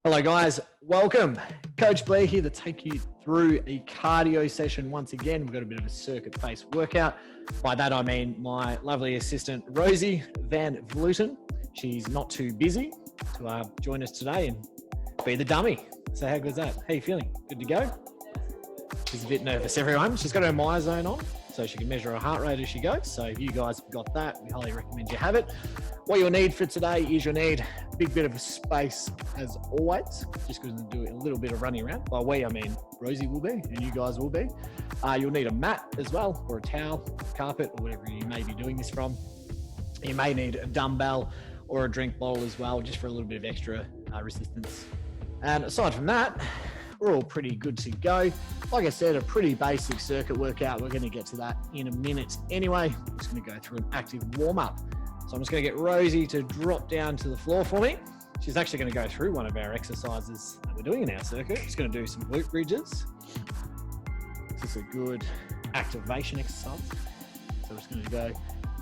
Hello guys, welcome. Coach Blair here to take you through a cardio session once again. We've got a bit of a circuit-based workout. By that I mean my lovely assistant Rosie Van Vluten. She's not too busy to join us today and be the dummy. So how good's that? How you feeling? Good to go? She's a bit nervous, everyone. She's got her MyZone on, so she can measure her heart rate as she goes. So if you guys have got that, we highly recommend you have it. What you'll need for today is you'll need a big bit of space as always, just because we'll do a little bit of running around. By we, I mean Rosie will be and you guys will be. You'll need a mat as well, or a towel, carpet, or whatever you may be doing this from. You may need a dumbbell or a drink bottle as well, just for a little bit of extra resistance. And aside from that, we're all pretty good to go. Like I said, a pretty basic circuit workout. We're going to get to that in a minute anyway. I'm just going to go through an active warm-up. So I'm just going to get Rosie to drop down to the floor for me. She's actually going to go through one of our exercises that we're doing in our circuit. She's going to do some glute bridges. This is a good activation exercise. So we're just going to go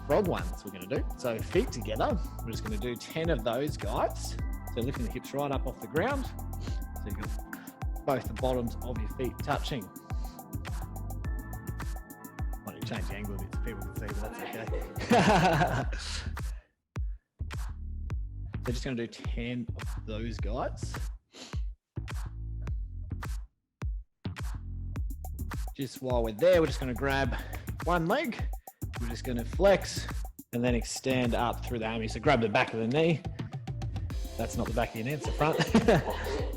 frog ones we're going to do. So feet together. We're just going to do 10 of those guys. So lifting the hips right up off the ground. So you've got both the bottoms of your feet touching. Might need to change the angle a bit so people can see, but that's okay. So just going to do 10 of those guys. Just while we're there, we're just going to grab one leg. We're just going to flex and then extend up through the hammy. So grab the back of the knee. That's not the back of your knee, it's the front.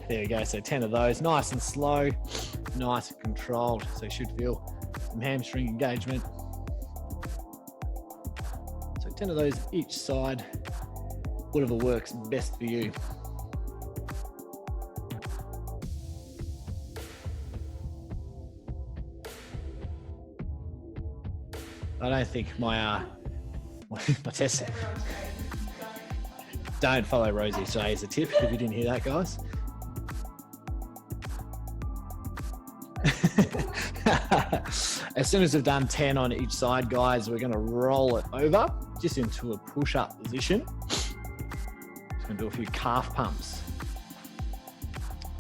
There we go. So 10 of those, nice and slow, nice and controlled. So you should feel some hamstring engagement. So 10 of those each side, whatever works best for you. I don't think my test. Don't follow Rosie today as a tip, if you didn't hear that, guys. As soon as we've done 10 on each side, guys, we're going to roll it over just into a push-up position. Just going to do a few calf pumps.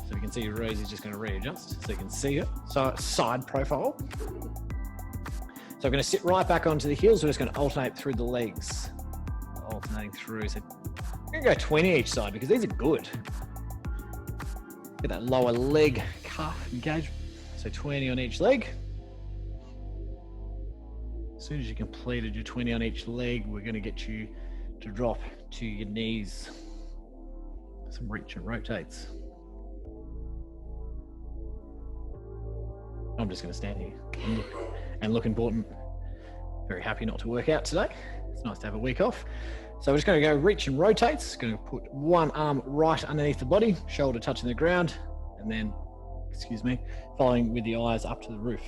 So you can see Rosie's just going to readjust so you can see it. So side profile. So I'm going to sit right back onto the heels. We're just going to alternate through the legs. Alternating through. So I'm going to go 20 each side because these are good. Get that lower leg calf engagement. So 20 on each leg. As soon as you completed your 20 on each leg, we're going to get you to drop to your knees. Some reach and rotates. I'm just going to stand here and look important. Very happy not to work out today. It's nice to have a week off. So we're just going to go reach and rotates. Going to put one arm right underneath the body, shoulder touching the ground, and then, following with the eyes up to the roof.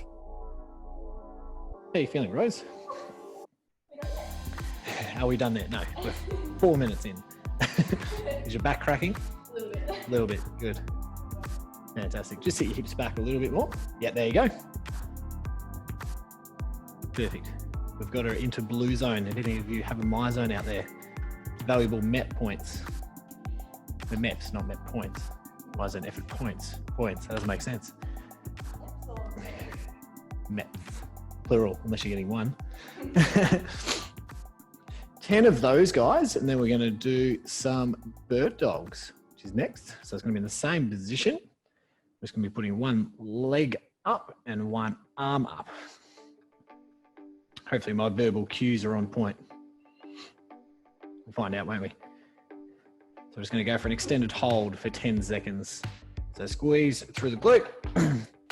How are you feeling, Rose? Are we done there? No, we're 4 minutes in. Is your back cracking? A little bit. A little bit, good. Fantastic. Just sit your hips back a little bit more. Yeah, there you go. Perfect. We've got her into blue zone. If any of you have a MyZone out there, valuable MEP points. The MEPs, not MEP points. MyZone effort points. Points. That doesn't make sense. MEPs. Plural, unless you're getting one. 10 of those guys, and then we're going to do some bird dogs, which is next. So it's going to be in the same position. We're just going to be putting one leg up and one arm up. Hopefully my verbal cues are on point. We'll find out, won't we? So I'm just going to go for an extended hold for 10 seconds. So squeeze through the glute,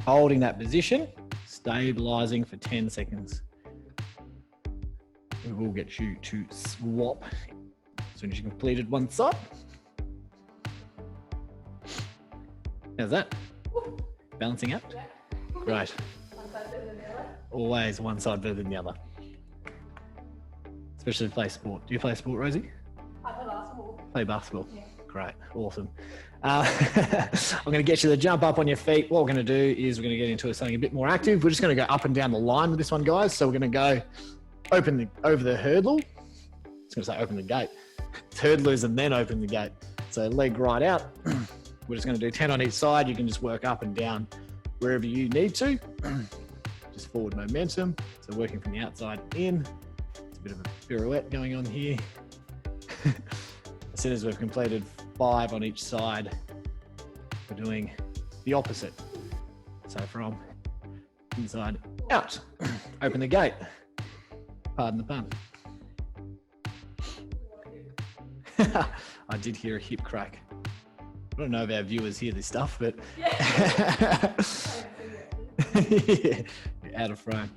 holding that position, stabilizing for 10 seconds. We will get you to swap as soon as you completed one side. How's that? Balancing out? Great. One side better than the other. Always one side better than the other. Especially if you play sport. Do you play sport, Rosie? I play basketball. Play basketball? Yeah. Great, awesome. I'm going to get you to jump up on your feet. What we're going to do is we're going to get into something a bit more active. We're just going to go up and down the line with this one, guys. So we're going to go over the hurdle. I was going to say open the gate. Hurdlers and then open the gate. So leg right out. We're just going to do 10 on each side. You can just work up and down wherever you need to. Just forward momentum. So working from the outside in. It's a bit of a pirouette going on here. As soon as we've completed 5 on each side, we're doing the opposite. So from inside out, open the gate. Pardon the pun. I did hear a hip crack. I don't know if our viewers hear this stuff, but yeah, you're out of frame.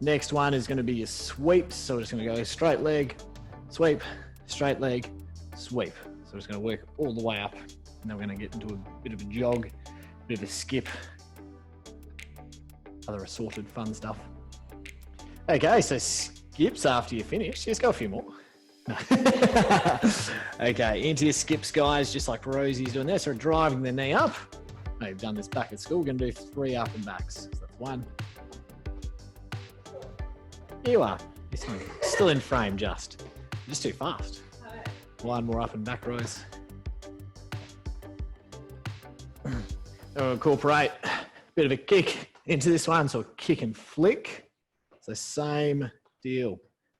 Next one is going to be your sweeps. So we're just going to go straight leg, sweep, straight leg, sweep. So we're just going to work all the way up. And then we're going to get into a bit of a jog, a bit of a skip, other assorted fun stuff. Okay, so skips after you finish. Just go a few more. No. Okay, into your skips, guys, just like Rosie's doing there. So driving the knee up. Now you've done this back at school. We're going to do 3 up and backs. So that's 1. Here you are. You're still in frame, just too fast. 1 more up and back, Rose. We'll incorporate a bit of a kick into this one. So kick and flick. So same deal.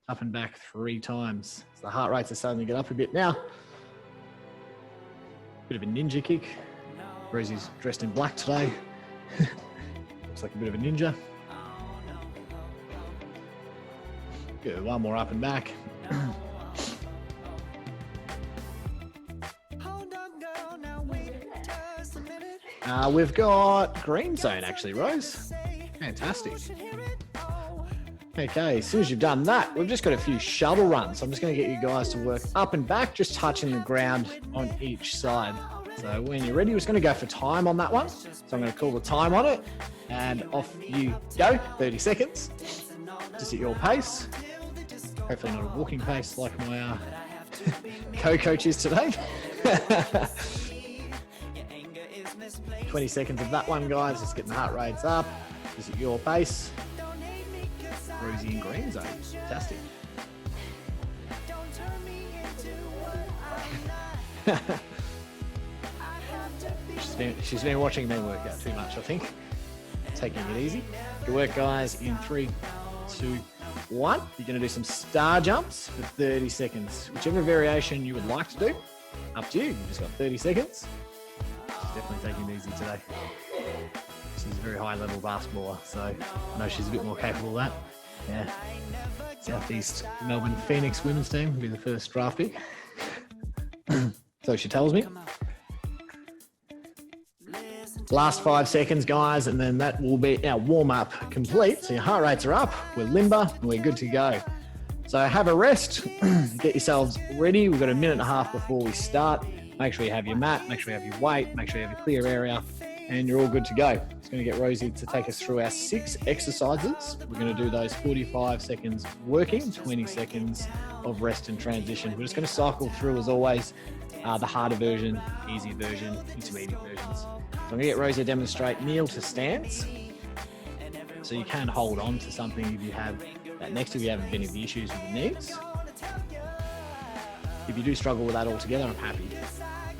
Up and back 3 times. So the heart rates are starting to get up a bit now. Bit of a ninja kick. Rosie's dressed in black today. Looks like a bit of a ninja. Good, 1 more up and back. We've got green zone actually, Rose. Fantastic. Okay, as soon as you've done that, we've just got a few shuttle runs. So I'm just going to get you guys to work up and back, just touching the ground on each side. So when you're ready, we're just going to go for time on that one. So I'm going to call the time on it, and off you go, 30 seconds. Just at your pace. Hopefully not a walking pace like my co-coach is today. 20 seconds of that one, guys. Just getting the heart rates up. Just at your pace. Rosie in green zone. Fantastic. She's been watching me work out too much, I think. Taking it easy. Good work, guys. In 3, 2, 1. You're going to do some star jumps for 30 seconds. Whichever variation you would like to do, up to you. You've just got 30 seconds. She's definitely taking it easy today. She's a very high level basketballer, so I know she's a bit more capable of that. Yeah. Southeast Melbourne Phoenix women's team will be the first draft pick. So she tells me. Last 5 seconds, guys, and then that will be our warm-up complete. So your heart rates are up, we're limber, and we're good to go. So have a rest, get yourselves ready. We've got a minute and a half before we start. Make sure you have your mat, make sure you have your weight, make sure you have a clear area, and you're all good to go. It's going to get Rosie to take us through our 6 exercises. We're going to do those 45 seconds working, 20 seconds of rest and transition. We're just going to cycle through, as always, the harder version, easy version, intermediate versions. So I'm going to get Rosie to demonstrate kneel to stance. So you can hold on to something if you have that next, if you haven't any of the issues with the knees. If you do struggle with that altogether, I'm happy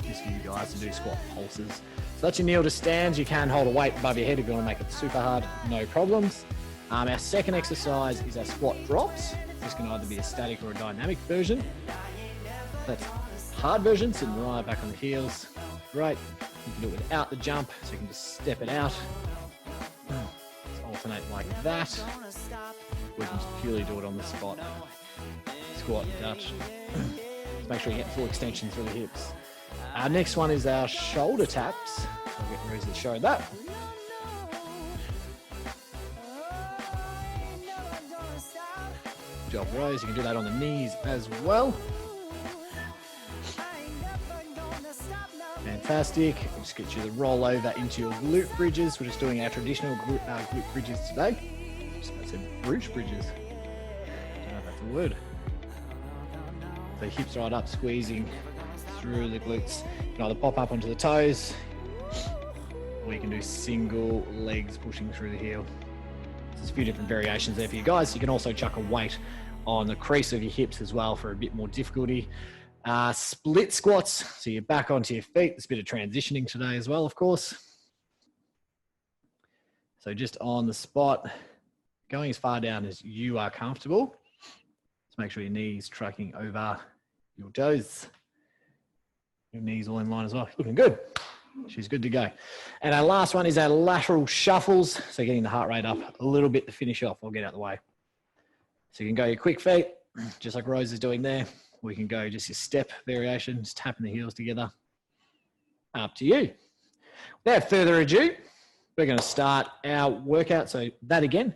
just for you guys to do squat pulses. So that's your kneel to stands. You can hold a weight above your head if you want to make it super hard, no problems. Our second exercise is our squat drops. This can either be a static or a dynamic version. That's hard version, sitting right back on the heels. Great. You can do it without the jump, so you can just step it out. Just alternate like that. We can just purely do it on the spot. Squat, touch. Just make sure you get full extension through the hips. Our next one is our shoulder taps. I'll get Rosie to show that. Good job, Rose. You can do that on the knees as well. Fantastic. We'll just get you to roll over into your glute bridges. We're just doing our traditional glute bridges today. I said brooch bridges. I don't know if that's a word. So hips right up, squeezing through the glutes. You can either pop up onto the toes, or you can do single legs pushing through the heel. There's a few different variations there for you guys. You can also chuck a weight on the crease of your hips as well for a bit more difficulty. Split squats, so you're back onto your feet. There's a bit of transitioning today as well, of course. So just on the spot, going as far down as you are comfortable. Just make sure your knees tracking over your toes. Your knees all in line as well. Looking good. She's good to go. And our last one is our lateral shuffles. So getting the heart rate up a little bit to finish off. I'll get out of the way. So you can go your quick feet, just like Rose is doing there. We can go just your step variations, tapping the heels together. Up to you. Without further ado, we're going to start our workout. So that again,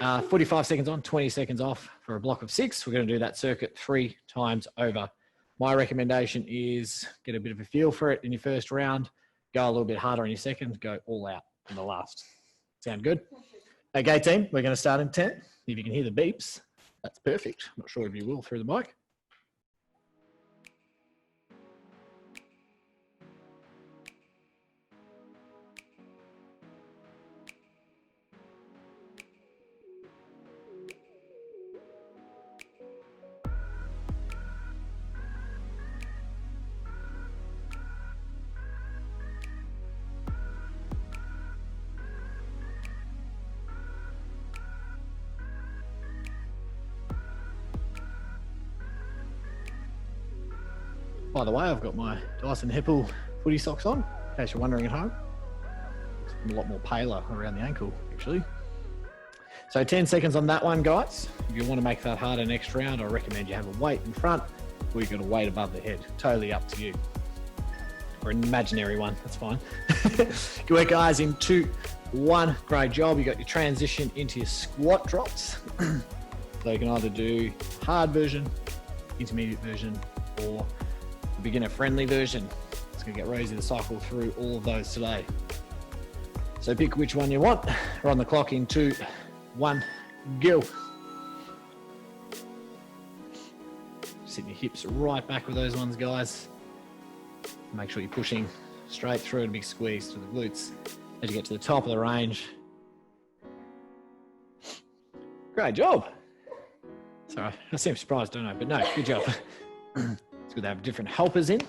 45 seconds on, 20 seconds off for a block of 6. We're going to do that circuit 3 times over. My recommendation is get a bit of a feel for it in your first round, go a little bit harder in your second, go all out in the last. Sound good? Okay, team, we're going to start in 10. If you can hear the beeps, that's perfect. I'm not sure if you will through the mic. By the way, I've got my Dyson Heppel footy socks on, in case you're wondering at home. It's a lot more paler around the ankle, actually. So 10 seconds on that one, guys. If you want to make that harder next round, I recommend you have a weight in front or you've got a weight above the head. Totally up to you. Or an imaginary one, that's fine. Good work, guys, in 2, 1. Great job. You got your transition into your squat drops. So you can either do hard version, intermediate version, or beginner friendly version. It's going to get Rosie to cycle through all of those today. So pick which one you want. We're on the clock in 2, 1, go. Sitting your hips right back with those ones, guys. Make sure you're pushing straight through and a big squeeze to the glutes as you get to the top of the range. Great job. Sorry, I seem surprised, don't I? But no, good job. It's good to have different helpers in.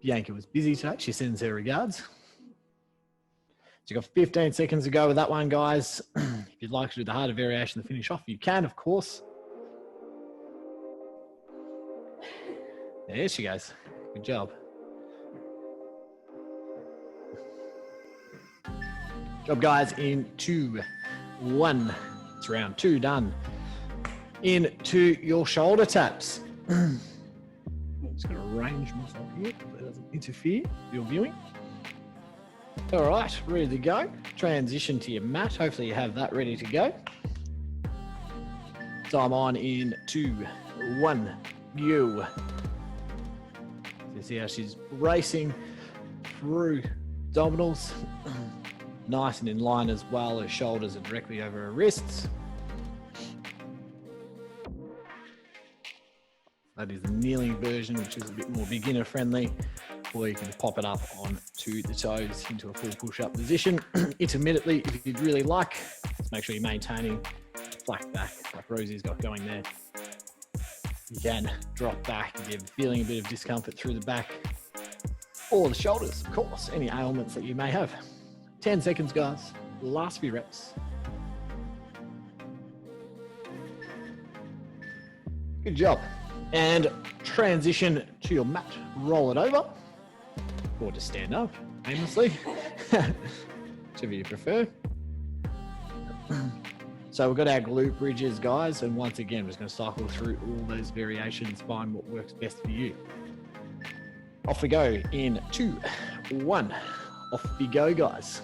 Bianca was busy today. She sends her regards. So you've got 15 seconds to go with that one, guys. If you'd like to do the harder variation to finish off, you can, of course. There she goes. Good job. Job, guys, in 2, 1. It's round 2 done. Into your shoulder taps. Just going to arrange myself here so it doesn't interfere with your viewing. All right, ready to go. Transition to your mat. Hopefully you have that ready to go. So I'm on in 2, 1, go. So see how she's racing through abdominals. Nice and in line as well. Her shoulders are directly over her wrists. That is the kneeling version, which is a bit more beginner friendly, or you can pop it up onto the toes into a full push-up position intermittently if you'd really like. Just make sure you're maintaining flat back like Rosie's got going there. You can drop back if you're feeling a bit of discomfort through the back or the shoulders, of course, any ailments that you may have. 10 seconds, guys. Last few reps. Good job. And transition to your mat. Roll it over. Or just stand up aimlessly. Whichever you prefer. So we've got our glute bridges, guys. And once again, we're just going to cycle through all those variations, find what works best for you. Off we go in 2, 1. Off we go, guys.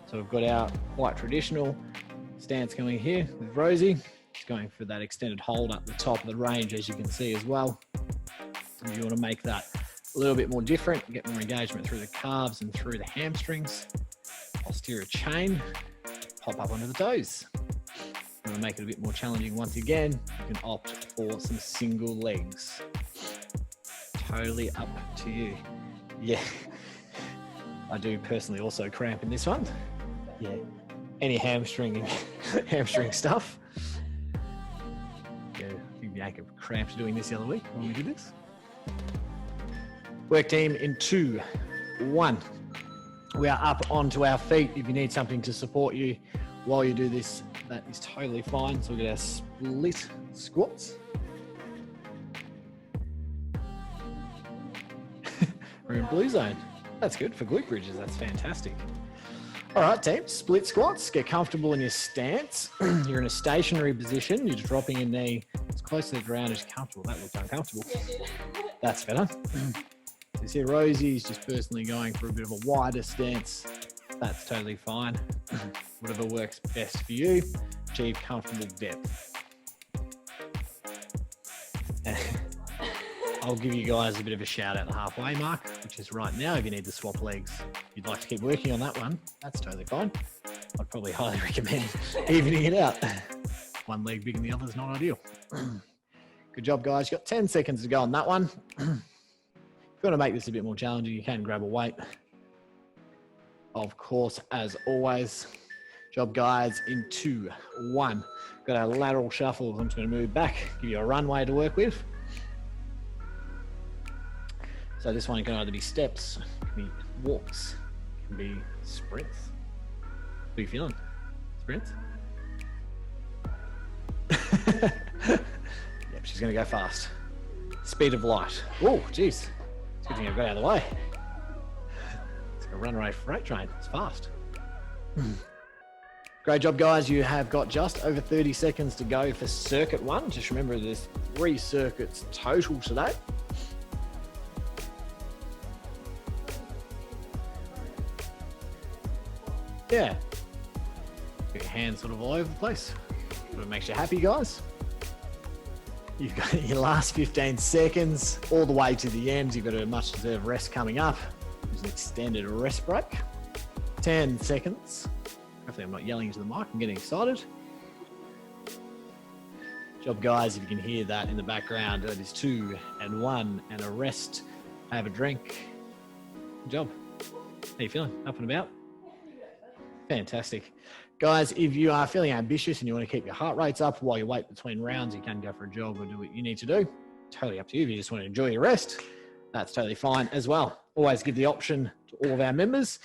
So we've got our quite traditional stance going here with Rosie. She's going for that extended hold up the top of the range, as you can see as well. If you want to make that a little bit more different, get more engagement through the calves and through the hamstrings. Posterior chain, pop up onto the toes. If you want to make it a bit more challenging once again, you can opt for some single legs. Totally up to you. Yeah. I do personally also cramp in this one. Yeah. Any hamstring stuff. yank of cramps doing this the other week when we did this. Work team in 2, 1. We are up onto our feet. If you need something to support you while you do this, that is totally fine. So we'll get our split squats. We're in blue zone. That's good for glute bridges. That's fantastic. All right, team, split squats. Get comfortable in your stance. You're in a stationary position. You're dropping your knee as close to the ground as you're comfortable. That looks uncomfortable. That's better. You see Rosie's just personally going for a bit of a wider stance. That's totally fine. Whatever works best for you. Achieve comfortable depth. I'll give you guys a bit of a shout out the halfway mark, which is right now. If you need to swap legs, if you'd like to keep working on that one, that's totally fine. I'd probably highly recommend evening it out. One leg bigger than the other is not ideal. Good job, guys. You've got 10 seconds to go on that one. If you want to make this a bit more challenging, you can grab a weight. Of course, as always. Job, guys, in 2, 1. Got our lateral shuffles. I'm just going to move back, give you a runway to work with. So this one can either be steps, can be walks, can be sprints. What are you feeling? Sprints? Yep, she's going to go fast. Speed of light. Oh, geez. It's a good thing I got out of the way. It's like a runaway freight train. It's fast. Great job, guys. You have got just over 30 seconds to go for circuit 1. Just remember there's 3 circuits total today. Yeah. Get your hands sort of all over the place. What makes you happy, guys? You've got your last 15 seconds all the way to the end. You've got a much deserved rest coming up. There's an extended rest break. 10 seconds. Hopefully I'm not yelling into the mic. I'm getting excited. Job, guys, if you can hear that in the background, that is 2 and 1 and a rest. Have a drink. Good job. How you feeling? Up and about? Fantastic. Guys, if you are feeling ambitious and you want to keep your heart rates up while you wait between rounds, you can go for a jog or do what you need to do. Totally up to you. If you just want to enjoy your rest, that's totally fine as well. Always give the option to all of our members.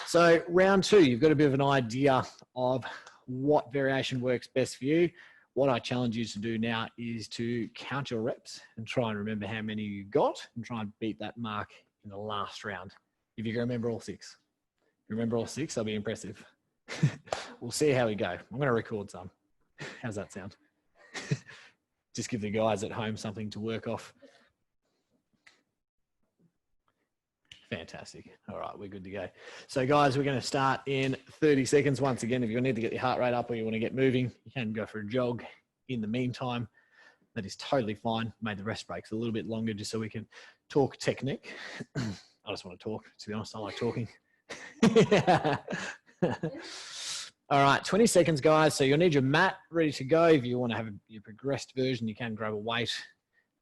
So round 2, you've got a bit of an idea of what variation works best for you. What I challenge you to do now is to count your reps and try and remember how many you got and try and beat that mark in the last round. If you can remember all 6. Remember all 6, that'll be impressive. We'll see how we go. I'm going to record some. How's that sound? Just give the guys at home something to work off. Fantastic. All right, we're good to go. So guys, we're going to start in 30 seconds. Once again, if you need to get your heart rate up or you want to get moving, you can go for a jog in the meantime. That is totally fine. Made the rest breaks a little bit longer just so we can talk technique. I just want to talk, to be honest. I like talking. All right, 20 seconds, guys. So you'll need your mat ready to go. If you want to have your progressed version, you can grab a weight.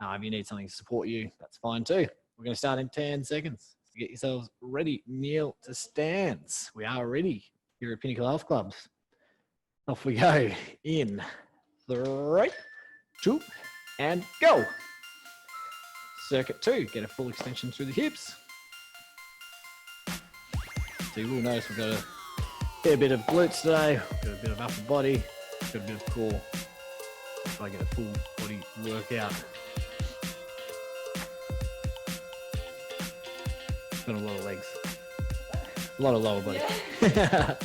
If you need something to support you, that's fine too. We're going to start in 10 seconds. So get yourselves ready. Kneel to stance. We are ready here at Pinnacle Health Clubs. Off we go in 3, 2, and go. Circuit 2, get a full extension through the hips. So you will notice we've got a fair bit of glutes today, got a bit of upper body, got a bit of core. If I get a full body workout. Got a lot of legs. A lot of lower body. Yeah.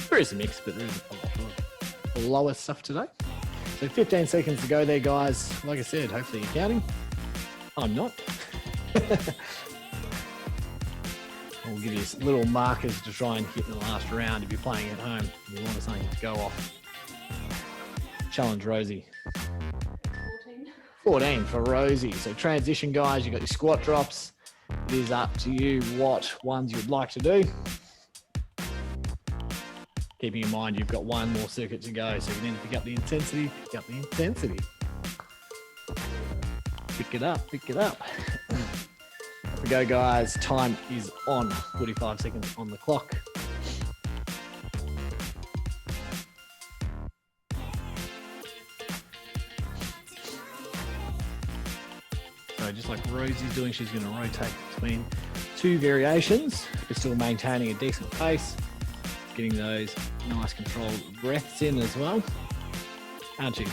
There is a mix, but there is a lot of lower stuff today. So 15 seconds to go there, guys. Like I said, hopefully you're counting. I'm not. We'll give you little markers to try and hit in the last round if you're playing at home and you want something to go off. Challenge Rosie. 14 for Rosie. So transition, guys, you've got your squat drops. It is up to you what ones you'd like to do. Keeping in mind you've got one more circuit to go, so you need to pick up the intensity, pick up the intensity. Pick it up, pick it up. Here we go, guys. Time is on. 45 seconds on the clock. So just like Rosie's doing, she's going to rotate between two variations, but still maintaining a decent pace, getting those nice controlled breaths in as well. Aren't you?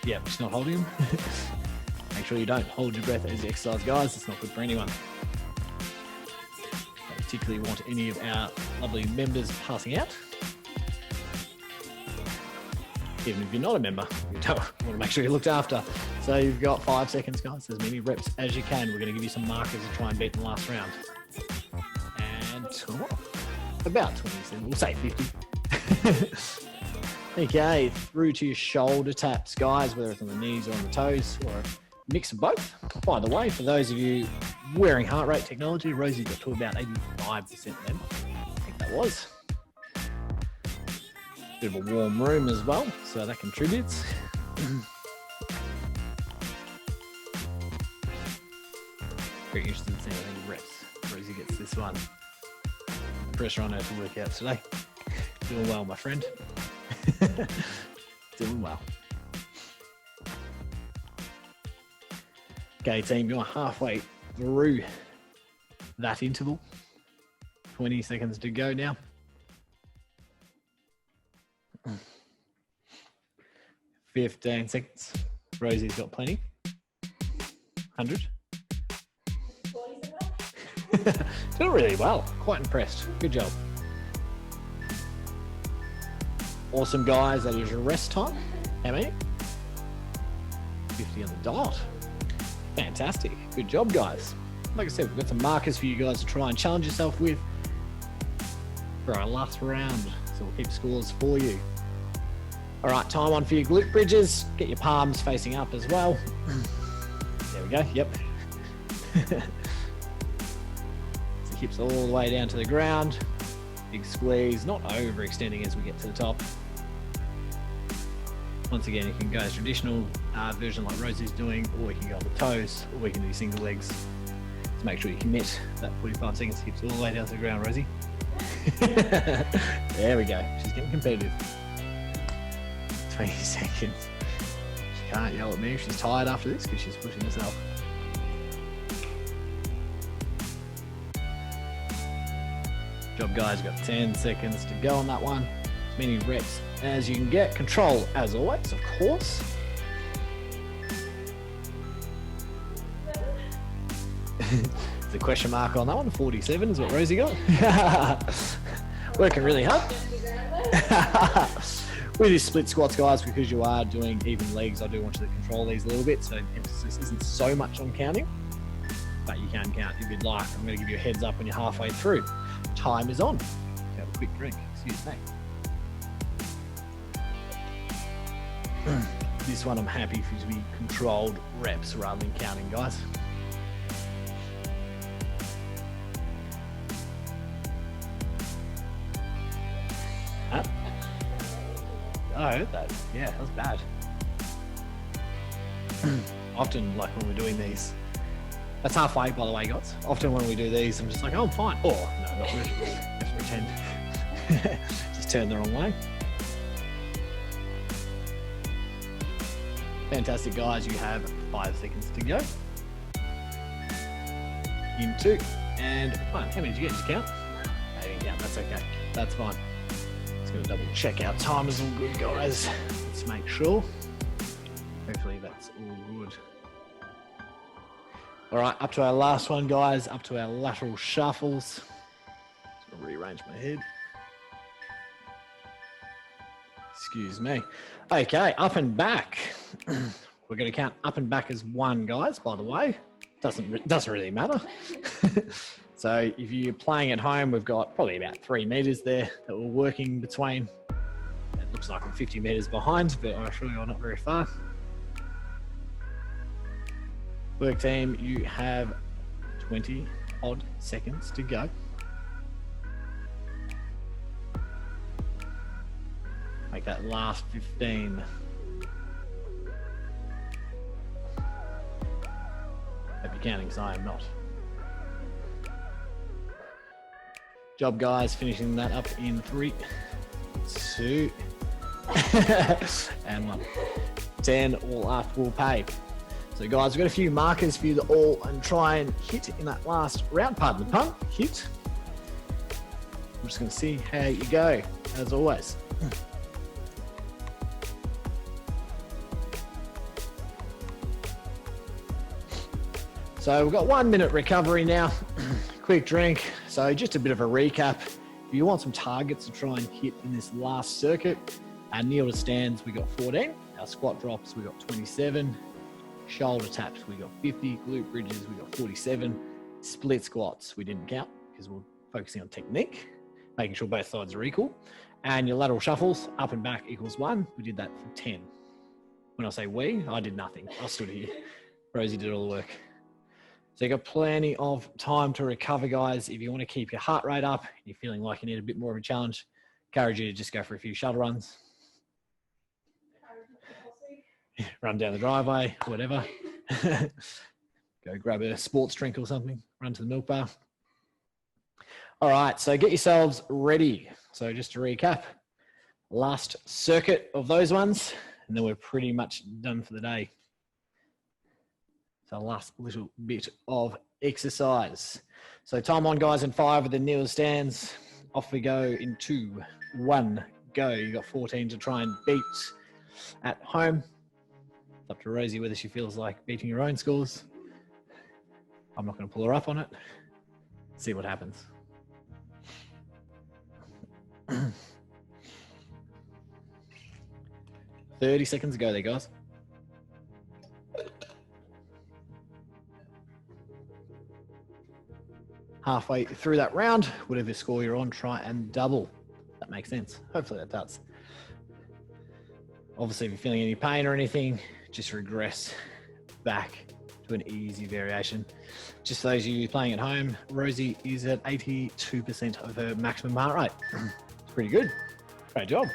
Yeah, she's not holding them. Make sure you don't hold your breath as you exercise, guys. It's not good for anyone. Don't particularly want any of our lovely members passing out. Even if you're not a member, you don't want to make sure you're looked after. So you've got 5 seconds, guys, as many reps as you can. We're going to give you some markers to try and beat the last round. And about 20 seconds, we'll say 50. Okay, through to your shoulder taps, guys, whether it's on the knees or on the toes, or a mix of both. By the way, for those of you wearing heart rate technology, Rosie got to about 85% then. I think that was. Bit of a warm room as well, so that contributes. Very interested in seeing how many reps Rosie gets this one. Pressure on her to work out today. Doing well, my friend. Doing well. Okay, team, you're halfway through that interval. 20 seconds to go now. 15 seconds. Rosie's got plenty. 100. Doing really well. Quite impressed. Good job. Awesome, guys. That is your rest time. How many? 50 on the dot. Fantastic. Good job, guys. Like I said, we've got some markers for you guys to try and challenge yourself with for our last round. So we'll keep scores for you. All right, time on for your glute bridges. Get your palms facing up as well. There we go. Yep. So hips all the way down to the ground. Big squeeze, not overextending as we get to the top. Once again, you can go as traditional version like Rosie's doing, or we can go on the toes, or we can do single legs. Just make sure you commit that 45 seconds, hips all the way down to the ground, Rosie. There we go. She's getting competitive. 20 seconds. She can't yell at me if she's tired after this because she's pushing herself. Job, guys. Got 10 seconds to go on that one. As many reps as you can get. Control, as always, of course. The question mark on that one. 47 is what Rosie got. Working really hard. With these split squats, guys, because you are doing even legs, I do want you to control these a little bit, so emphasis isn't so much on counting, but you can count if you'd like. I'm going to give you a heads up when you're halfway through. Time is on. Have a quick drink. Excuse me. This one I'm happy for you to be controlled reps rather than counting, guys. I heard that. Yeah, that was bad. Often, like when we're doing these, that's halfway, by the way, guys. Often when we do these, I'm just like, oh, I'm fine. Oh, no, not really. Just pretend. Just turn the wrong way. Fantastic, guys. You have 5 seconds to go. In 2 and 1. How many did you get? Did you count? I didn't count. That's okay. That's fine. Just going to double check our time is all good, guys. Let's make sure. Hopefully that's all good. All right, up to our last one, guys. Up to our lateral shuffles. Just going to rearrange my head. Excuse me. Okay, up and back. We're going to count up and back as 1, guys, by the way. Doesn't really matter. So if you're playing at home, we've got probably about 3 meters there that we're working between. It looks like I'm 50 meters behind, but I assure you I'm not very far. Work team, you have 20 odd seconds to go. Make that last 15. Hope you're counting, because I am not. Job, guys, finishing that up in 3, 2, and 1. 10 all up will pay. So guys, we've got a few markers for you to all and try and hit in that last round. Pardon the pun, hit. I'm just going to see how you go, as always. So we've got 1 minute recovery now. Quick drink. So just a bit of a recap. If you want some targets to try and hit in this last circuit, our kneel to stands, we got 14. Our squat drops, we got 27. Shoulder taps, we got 50. Glute bridges, we got 47. Split squats, we didn't count because we're focusing on technique, making sure both sides are equal. And your lateral shuffles, up and back equals 1. We did that for 10. When I say we, I did nothing. I stood here. Rosie did all the work. So you've got plenty of time to recover, guys. If you want to keep your heart rate up, you're feeling like you need a bit more of a challenge, encourage you to just go for a few shuttle runs. Run down the driveway, whatever. Go grab a sports drink or something, run to the milk bar. All right, so get yourselves ready. So just to recap, last circuit of those ones, and then we're pretty much done for the day. So last little bit of exercise. So time on, guys, in 5 with the kneel stands. Off we go in 2, 1, go. You got 14 to try and beat at home. It's up to Rosie whether she feels like beating her own scores. I'm not going to pull her up on it. See what happens. $30 seconds to go there, guys. Halfway through that round, whatever score you're on, try and double. That makes sense. Hopefully that does. Obviously, if you're feeling any pain or anything, just regress back to an easy variation. Just for those of you playing at home, Rosie is at 82% of her maximum heart rate. It's pretty good. Great job.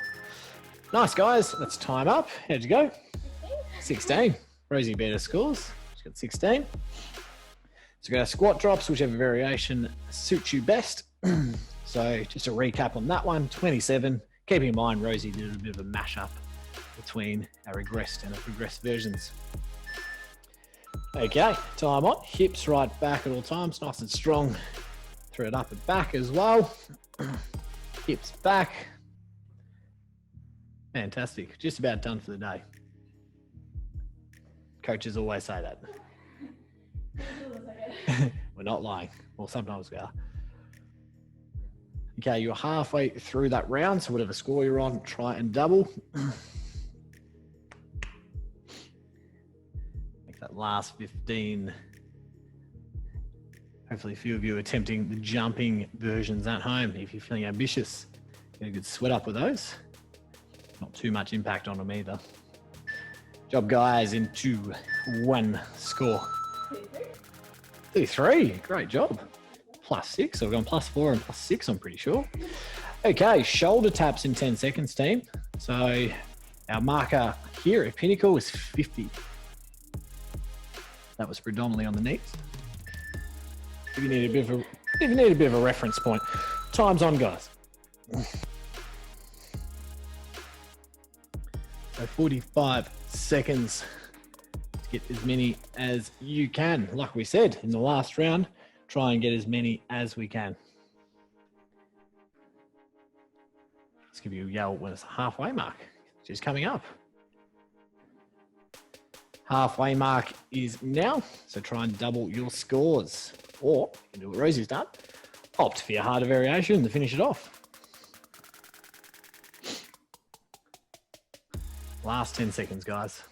Nice, guys. Let's time up. How'd you go? 16. Rosie beat her scores. She's got 16. So we've got our squat drops, whichever variation suits you best. So just a recap on that one, 27. Keeping in mind, Rosie did a bit of a mashup between our regressed and our progressed versions. Okay, time on. Hips right back at all times, nice and strong. Throw it up and back as well. Hips back. Fantastic. Just about done for the day. Coaches always say that. We're not lying. Well, sometimes we are. Okay, you're halfway through that round, so whatever score you're on, try and double. Make that last 15. Hopefully a few of you are attempting the jumping versions at home. If you're feeling ambitious, get a good sweat up with those. Not too much impact on them either. Job, guys, in 2, 1, score. 33, great job. +6, so we've gone +4 and +6, I'm pretty sure. Okay, shoulder taps in 10 seconds, team. So our marker here at Pinnacle is 50. That was predominantly on the knees. If you need a bit of a reference point, time's on, guys. So 45 seconds. Get as many as you can. Like we said in the last round, try and get as many as we can. Let's give you a yell when it's a halfway mark, which is coming up. Halfway mark is now, so try and double your scores. Or you can do what Rosie's done, opt for your harder variation to finish it off. Last 10 seconds, guys.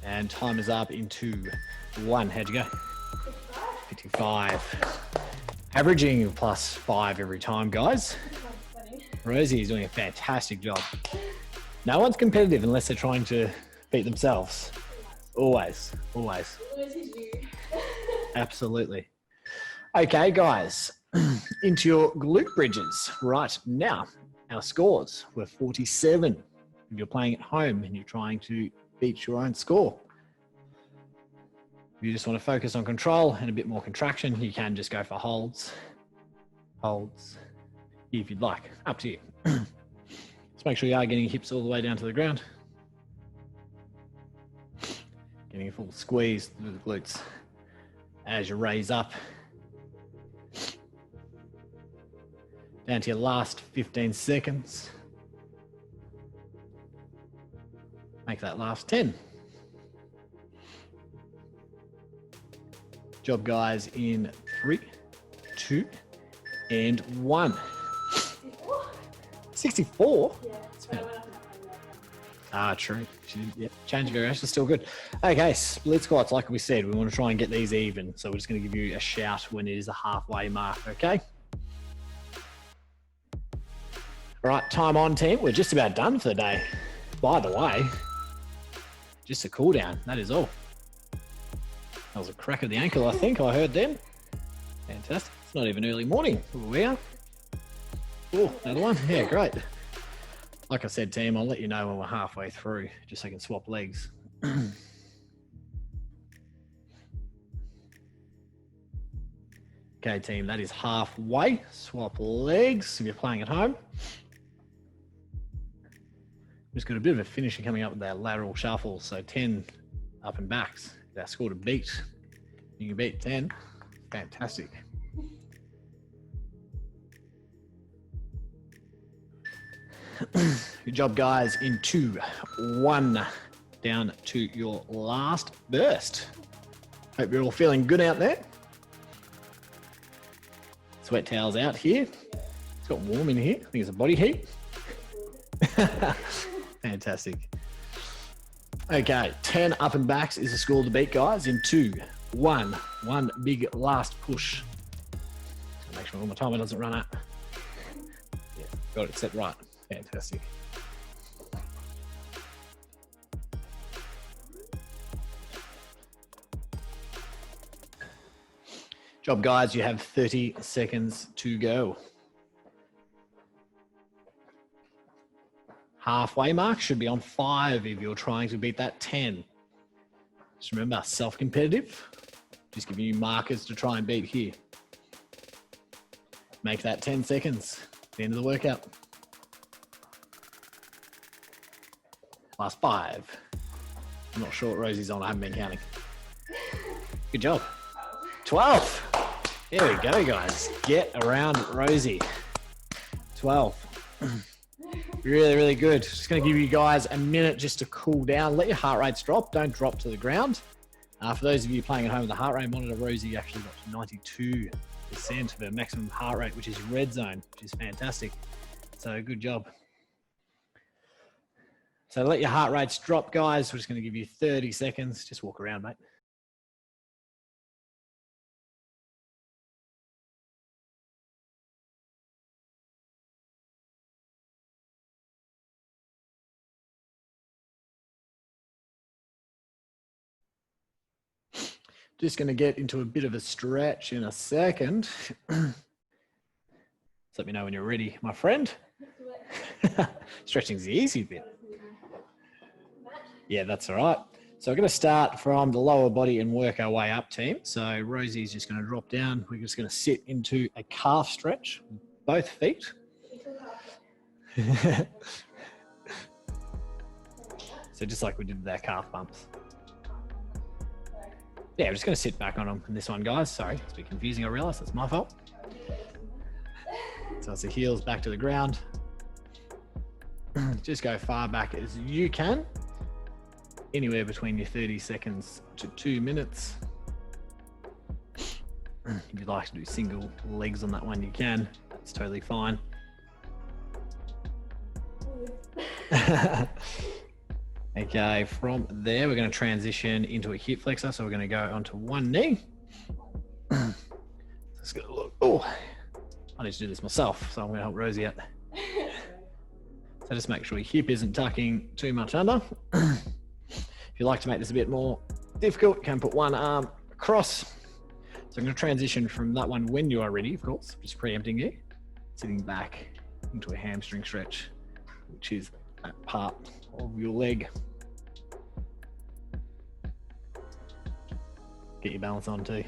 And time is up in 2, 1. How'd you go? 55. Averaging +5 every time, guys. Rosie is doing a fantastic job. No one's competitive unless they're trying to beat themselves. Always, always. Absolutely. Okay, guys, into your glute bridges. Right now, our scores were 47. If you're playing at home and you're trying to beat your own score. If you just want to focus on control and a bit more contraction, you can just go for holds, if you'd like, up to you. Just make sure you are getting your hips all the way down to the ground. Getting a full squeeze through the glutes as you raise up. Down to your last 15 seconds. Make that last 10. Job, guys, in 3, 2, and 1. 64? Yeah, but I went up and Ah, true. Change of variation is still good. Okay, split squats, like we said, we want to try and get these even. So we're just going to give you a shout when it is a halfway mark, okay? All right, time on, team. We're just about done for the day. By the way, just a cool down. That is all. That was a crack of the ankle, I think I heard then. Fantastic. It's not even early morning. Here we are. Oh, another one. Yeah, great. Like I said, team, I'll let you know when we're halfway through, just so I can swap legs. Okay, team, that is halfway. Swap legs if you're playing at home. Just got a bit of a finisher coming up with that lateral shuffle. So 10 up and backs. That score to beat. You can beat 10. Fantastic. Good job, guys. In 2, 1, down to your last burst. Hope you're all feeling good out there. Sweat towels out here. It's got warm in here. I think it's a body heat. Fantastic. Okay, 10 up and backs is the score to beat, guys. In 2, 1, one big last push. Make sure all my timer doesn't run out. Yeah, got it set right. Fantastic. Job, guys. You have 30 seconds to go. Halfway mark should be on 5 if you're trying to beat that 10. Just remember, self-competitive. Just giving you markers to try and beat here. Make that 10 seconds. The end of the workout. Last 5. I'm not sure what Rosie's on. I haven't been counting. Good job. 12. There we go, guys. Get around Rosie. 12. Really, really good. Just going to give you guys a minute just to cool down. Let your heart rates drop. Don't drop to the ground. For those of you playing at home with the heart rate monitor, Rosie actually got to 92% of her maximum heart rate, which is red zone, which is fantastic. So good job. So let your heart rates drop, guys. We're just going to give you 30 seconds. Just walk around, mate. Just going to get into a bit of a stretch in a second. Just let me know when you're ready, my friend. Stretching's the easy bit. Yeah, that's all right. So we're going to start from the lower body and work our way up, team. So Rosie's just going to drop down. We're just going to sit into a calf stretch, both feet. So just like we did with our calf bumps. Yeah, we're just going to sit back on them in this one, guys. Sorry, it's a bit confusing. I realise that's my fault. So it's the heels back to the ground. Just go far back as you can. Anywhere between your 30 seconds to 2 minutes. If you'd like to do single legs on that one, you can. That's totally fine. Okay, from there, we're going to transition into a hip flexor. So we're going to go onto one knee. Let's go look. Oh, I need to do this myself, so I'm going to help Rosie out. So just make sure your hip isn't tucking too much under. If you'd like to make this a bit more difficult, you can put one arm across. So I'm going to transition from that one when you are ready, of course, just preempting you. Sitting back into a hamstring stretch, which is that part of your leg. Get your balance on too.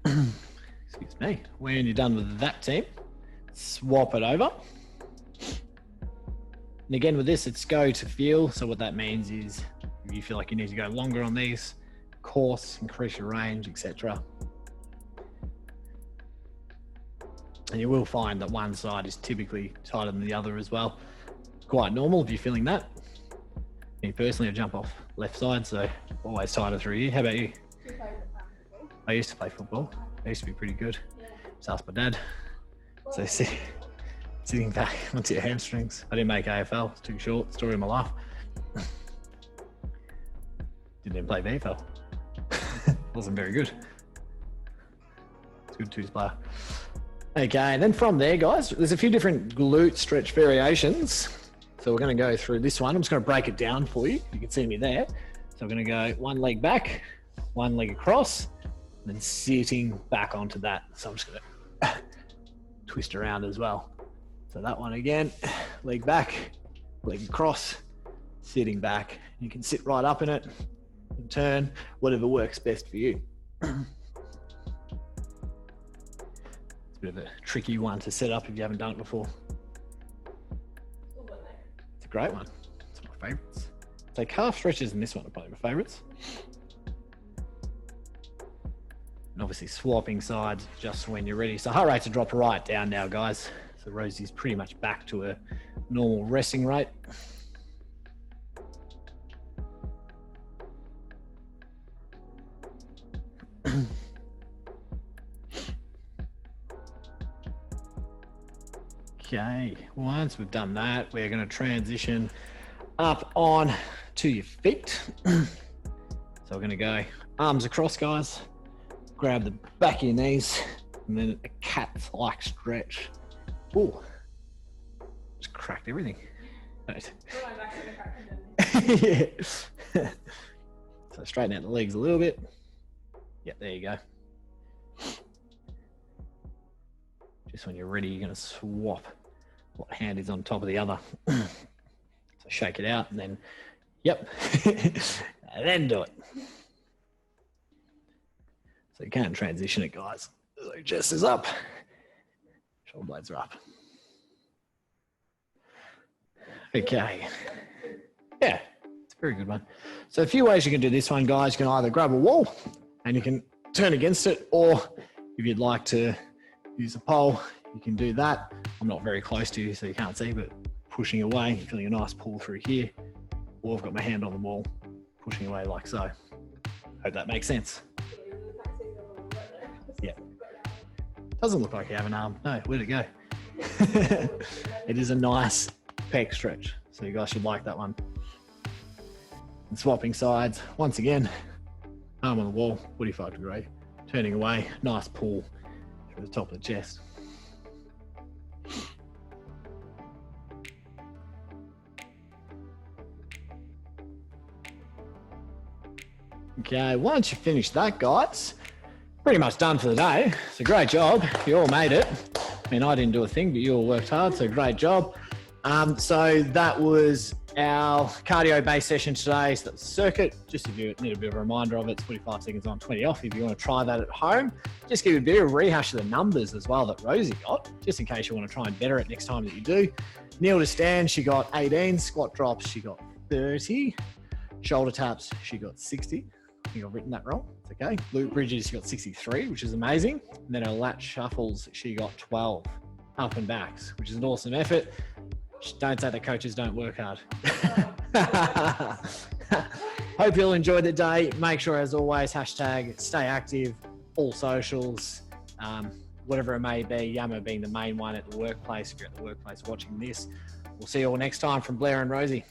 Excuse Okay, when you're done with that team, swap it over. And again, with this, it's go to feel. So what that means is if you feel like you need to go longer on these, course, increase your range, etc. And you will find that one side is typically tighter than the other as well. Quite normal if you're feeling that. Me personally, I jump off left side, so always tighter through here. How about you? I used to play football. I used to be pretty good. Just ask my dad. So sitting back onto your hamstrings. I didn't make AFL. It's too short. Story of my life. Didn't even play VFL. Wasn't very good. It's good twos player. Okay, and then from there, guys, there's a few different glute stretch variations. So we're going to go through this one. I'm just going to break it down for you. You can see me there. So we're going to go one leg back, one leg across, and then sitting back onto that. So I'm just going to twist around as well. So that one again, leg back, leg across, sitting back. You can sit right up in it and turn, whatever works best for you. It's a bit of a tricky one to set up if you haven't done it before. It's a great one. It's one of my favorites. So calf stretches and this one are probably my favorites. And obviously swapping sides just when you're ready. So heart rates are dropped right down now, guys. So Rosie's pretty much back to a normal resting rate. Okay, once we've done that, we're going to transition up on to your feet. So we're going to go arms across, guys. Grab the back of your knees, and then a cat-like stretch. Ooh, just cracked everything. Right. Yeah. So straighten out the legs a little bit. Yep, there you go. Just when you're ready, you're going to swap what hand is on top of the other. So shake it out and then, yep, and then do it. So you can't transition it, guys. So chest is up, shoulder blades are up. Okay. Yeah, it's a very good one. So a few ways you can do this one, guys. You can either grab a wall and you can turn against it, or if you'd like to use a pole, you can do that. I'm not very close to you, so you can't see, but pushing away, feeling a nice pull through here, or I've got my hand on the wall, pushing away like so. Hope that makes sense. Yeah. Doesn't look like you have an arm. No, where'd it go? It is a nice pec stretch, so you guys should like that one. And swapping sides, once again, arm on the wall, 45 degree, turning away, nice pull through the top of the chest. Okay, once you finish that, guys, pretty much done for the day. So great job. You all made it. I mean, I didn't do a thing, but you all worked hard, so great job. So that was our cardio-based session today. So that's circuit. Just if you need a bit of a reminder of it, it's 45 seconds on, 20 off. If you want to try that at home, just give you a bit of a rehash of the numbers as well that Rosie got, just in case you want to try and better it next time that you do. Kneel to stand, she got 18. Squat drops, she got 30. Shoulder taps, she got 60. I think I've written that wrong. It's okay. Glute bridges, she got 63, which is amazing. And then her lat shuffles, she got 12. Up and backs, which is an awesome effort. Don't say that coaches don't work hard. Hope you'll enjoy the day. Make sure, as always, hashtag stay active, all socials, whatever it may be. Yammer being the main one at the workplace. If you're at the workplace watching this, we'll see you all next time from Blair and Rosie.